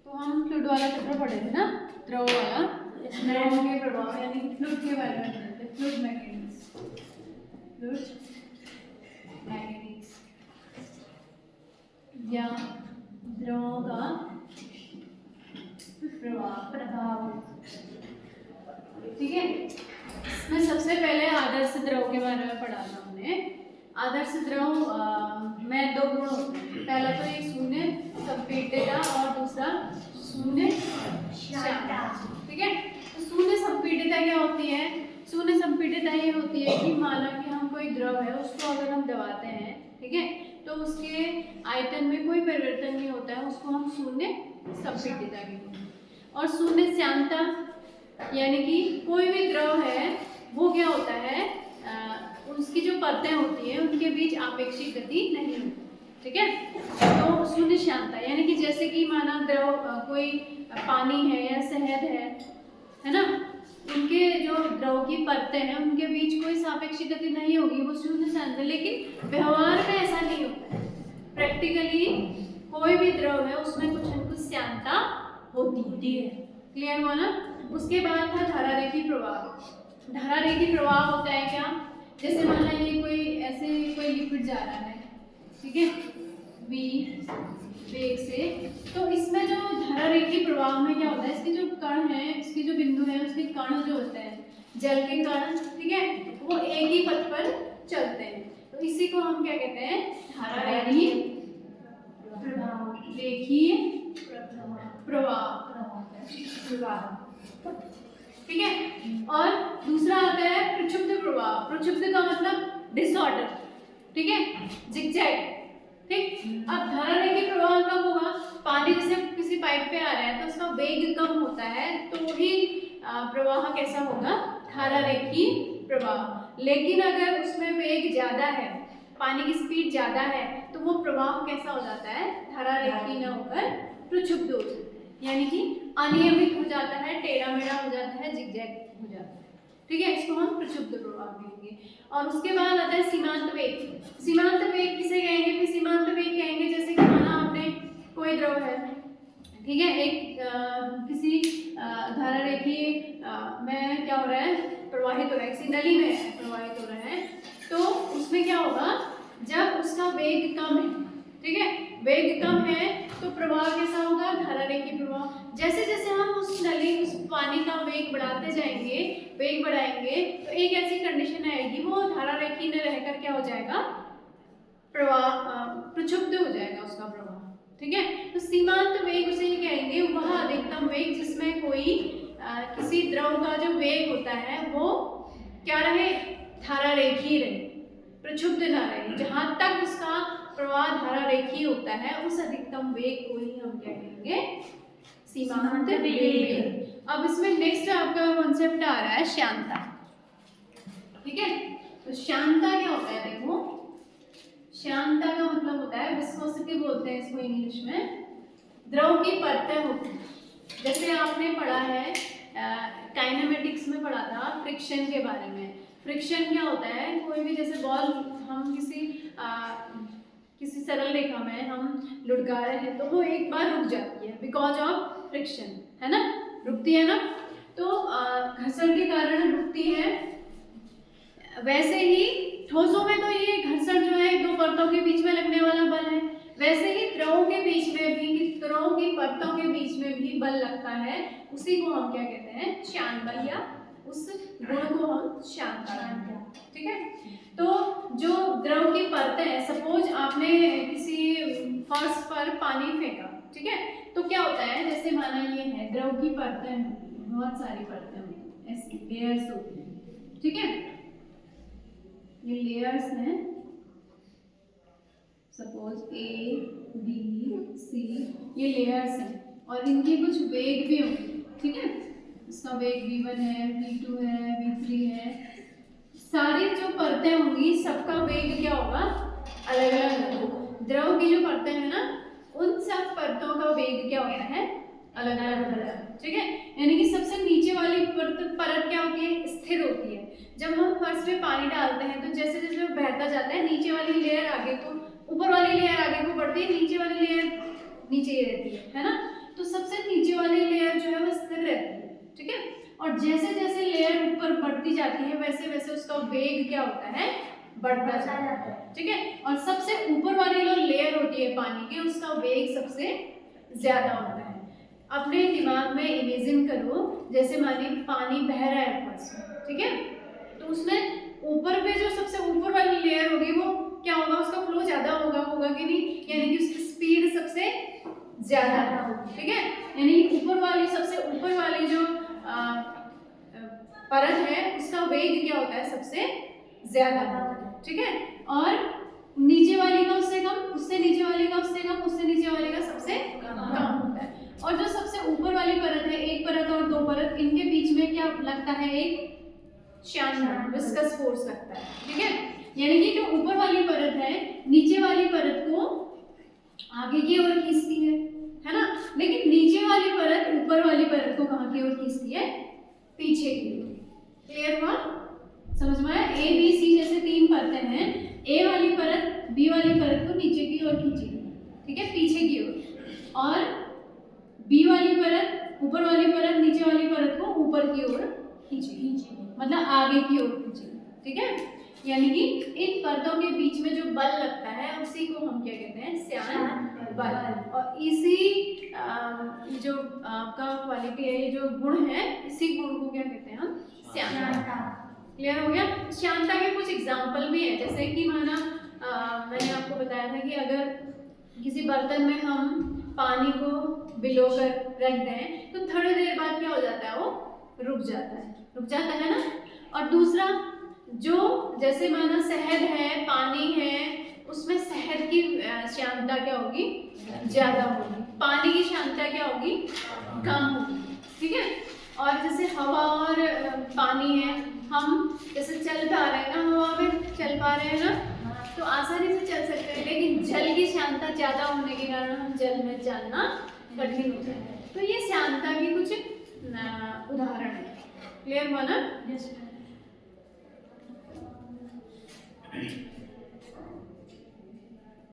तो हम फ्लूइड वाला चैप्टर पढ़े थे ना, द्रव वाला, द्रव के प्रभाव यानी फ्लूइड के बारे में पढ़े थे, फ्लूइड मैकेनिक्स, फ्लूइड मैकेनिक्स या द्रवों का प्रभाव। ठीक है, इसमें सबसे पहले आदर्श द्रव के बारे में पढ़ा था हमने। आदर्श द्रव में दो गुण होते हैं, पहला तो एक शून्य संपीडितता और दूसरा शून्य श्यानता। ठीक है, तो शून्य संपीडितता क्या होती है? शून्य संपीडितता ये होती है कि माना कि हम कोई द्रव है, उसको अगर हम दबाते हैं, ठीक है, तो उसके आयतन में कोई परिवर्तन नहीं होता है, उसको हम शून्य संपीडितता कहते हैं। और शून्य श्यानता यानी कि कोई भी द्रव है वो क्या होता है, उसकी जो परतें होती है उनके बीच आपेक्षिक गति नहीं होती। ठीक है, तो शून्य श्यानता यानी कि जैसे कि माना द्रव कोई पानी है या शहद है ना, उनके जो द्रव की परतें हैं उनके बीच कोई सापेक्षिक गति नहीं होगी, वो शून्य श्यानता। लेकिन व्यवहार में ऐसा नहीं होता है, प्रैक्टिकली कोई भी द्रव है उसमें कुछ न कुछ श्यानता होती है। क्लियर हुआ ना? उसके बाद था धारारेखी प्रवाह। धारारेखी प्रवाह होता है क्या? जैसे मान लीजिए कोई ऐसे कोई लिक्विड जा रहा है, ठीक है, v वेग से, तो इसमें जो धारारेखी प्रवाह में क्या होता है, इसके जो कण है, इसके जो बिंदु है, उसके कण जो होते हैं, जल के कण, ठीक है, वो एक ही पथ पर चलते हैं, तो इसी को हम क्या कहते हैं? धारारेखी प्रवाह, रेखीय प्रवाह। ठीक है, और दूसरा आता है प्रक्षुब्ध प्रवाह। प्रक्षुब्ध का मतलब डिसऑर्डर, ठीक है, जिगजैग। ठीक, अब धारारेखी प्रवाह कब होगा? पानी जैसे किसी पाइप पे आ रहा है तो उसका वेग कम होता है, तो ही प्रवाह कैसा होगा? धारारेखी प्रवाह। लेकिन अगर उसमें वेग ज्यादा है, पानी की स्पीड ज्यादा है, तो वो प्रवाह कैसा हो जाता है? धारारेखी न होकर प्रक्षुब्ध हो जाता है, यानी कि अनियमित हो जाता है, टेढ़ा मेढ़ा हो जाता है, जिगजैग हो जाता है। ठीक है, इसको हम प्रक्षुब्ध प्रवाह कहेंगे। और उसके बाद आता है सीमांत वेग। सीमांत वेग किसे कहेंगे? फिर सीमांत वेग कहेंगे जैसे कि माना आपने कोई द्रव है, ठीक है, एक किसी धारारेखी में क्या हो रहा है? प्रवाहित हो रहा है, किसी नली में प्रवाहित हो रहा है, तो उसमें क्या होगा? जब उसका वेग कम है, ठीक है, वेग कम है, तो प्रवाह कैसा होगा? धारारेखी प्रवाह। जैसे जैसे हम उस नली, उस पानी का वेग बढ़ाते जाएंगे, वेग बढ़ाएंगे, तो एक ऐसी कंडीशन आएगी, वो धारारेखी में रहकर क्या हो जाएगा? प्रवाह प्रक्षुब्ध हो जाएगा उसका प्रवाह। ठीक है, तो सीमांत वेग उसे ही कहेंगे, वह अधिकतम वेग जिसमें कोई किसी द्रव का जो वेग होता है वो क्या रहे? धारारेखी रहे, प्रक्षुब्ध ना रहे। जहां तक उसका प्रवाह धारारेखी होता है, उस अधिकतम वेग को ही हम क्या कहेंगे? सीमांत वेग। अब इसमें नेक्स्ट आपका कॉन्सेप्ट आ रहा है श्यानता। ठीक है, तो श्यानता क्या होता है? देखो, श्यानता का मतलब होता है, विस्कोसिटी बोलते हैं इसको इंग्लिश में, द्रव की परतें होती हैं। जैसे आपने पढ़ा है काइनेमेटिक्स में पढ़ा था फ्रिक्शन के बारे में। फ्रिक्शन क्या होता है? कोई भी जैसे बॉल हम किसी सरल रेखा में हम लुढ़का रहे हैं, तो वो एक बार रुक जाती है बिकॉज ऑफ फ्रिक्शन, है ना, रुकती है ना, तो घर्षण के कारण रुकती है। वैसे ही ठोसों में तो ये घर्षण जो है दो परतों के बीच में लगने वाला बल है, वैसे ही द्रवों के बीच में भी, द्रवों की परतों के बीच में भी बल लगता है, उसी को हम क्या कहते हैं? श्यान बल, या उस गुण को हम श्यानता कहते हैं। ठीक है, तो जो द्रव की परतें हैं, सपोज आपने किसी फर्श पर पानी फेंका, ठीक है, तो क्या होता है? जैसे माना ये है, द्रव की परतें होती हैं, बहुत सारी परतें होती हैं, ऐसी लेयर्स होती हैं। ठीक है, ये लेयर्स हैं, सपोज ए बी सी, ये लेयर्स हैं, और इनके कुछ वेग भी होंगे। ठीक है, इसका वेग v1 है, v2 है, v3 है, सारी जो परतें होंगी सबका वेग क्या होगा? अलग अलग होगा। द्रव की जो परतें हैं ना, उन सब परतों का वेग क्या होता है? अलग अलग होता है। ठीक है, यानी कि सबसे नीचे वाली परत क्या होती है? स्थिर होती है। जब हम फर्श में पानी डालते हैं तो जैसे जैसे वो बहता जाता है, नीचे वाली लेयर आगे को, ऊपर वाली लेयर आगे को बढ़ती है, नीचे वाली लेयर नीचे ही रहती है ना, तो सबसे नीचे वाली लेयर जो है वो स्थिर रहती है, ठीक है। और जैसे जैसे लेयर ऊपर बढ़ती जाती है वैसे वैसे उसका वेग क्या होता है, बढ़ता जाता है, ठीक है। और सबसे ऊपर वाली जो लेयर होती है पानी की उसका वेग सबसे ज्यादा होता है। अपने दिमाग में इमेजिन करो जैसे मानिए पानी बह रहा है ऊपर से, ठीक है, तो उसमें ऊपर पे जो सबसे ऊपर वाली लेयर होगी वो क्या होगा, उसका फ्लो ज्यादा होगा कि नहीं, यानी कि उसकी स्पीड सबसे ज्यादा होगी, ठीक है। यानी ऊपर वाली सबसे ऊपर वाली जो परत है उसका वेग क्या होता है, सबसे ज्यादा, ठीक है। और नीचे वाली का उससे कम, उससे नीचे वाली का उससे कम, उससे नीचे वाली का सबसे कम होता है। और जो सबसे ऊपर वाली परत है, एक परत और दो परत, इनके बीच में क्या लगता है, एक श्यानदार विस्कस फोर्स लगता है, ठीक है। यानी कि जो ऊपर वाली परत है नीचे वाली परत को आगे की ओर खींचती है ना, लेकिन नीचे वाली परत ऊपर वाली परत को कहाँ की ओर खींचती है, पीछे की ओर। क्लियर हुआ, समझ में आया। ए बी सी जैसे तीन परतें हैं, ए वाली परत बी वाली परत को नीचे की ओर खींचेगी, ठीक है, पीछे की ओर, और बी वाली परत ऊपर वाली परत नीचे वाली परत को ऊपर की ओर खींचेगी, मतलब आगे की ओर खींचेगी, ठीक है। यानी कि इन परतों के बीच में जो बल लगता है उसी को हम क्या कहते हैं, श्यान बल। और इसी जो आपका क्वालिटी है, ये जो गुण है, इसी गुण को क्या कहते हैं हम, श्यानता। क्लियर हो गया। श्यानता के कुछ एग्जाम्पल भी है, जैसे कि माना मैंने आपको बताया था कि अगर किसी बर्तन में हम पानी को भिगो कर रख दें तो थोड़ी देर बाद क्या हो जाता है, वो रुक जाता है ना। और दूसरा जो जैसे माना शहद है, पानी है, उसमें शहद की श्यानता क्या होगी, ज्यादा होगी, पानी की श्यानता क्या होगी, कम होगी, ठीक है। और जैसे हवा और पानी है, हम जैसे चल पा रहे हैं ना, हवा में चल पा रहे हैं ना, तो आसानी से चल सकते हैं, लेकिन जल की श्यानता ज्यादा होने के कारण हम जल में चलना कठिन होता है। तो ये श्यानता की कुछ उदाहरण है। क्लियर हुआ ना।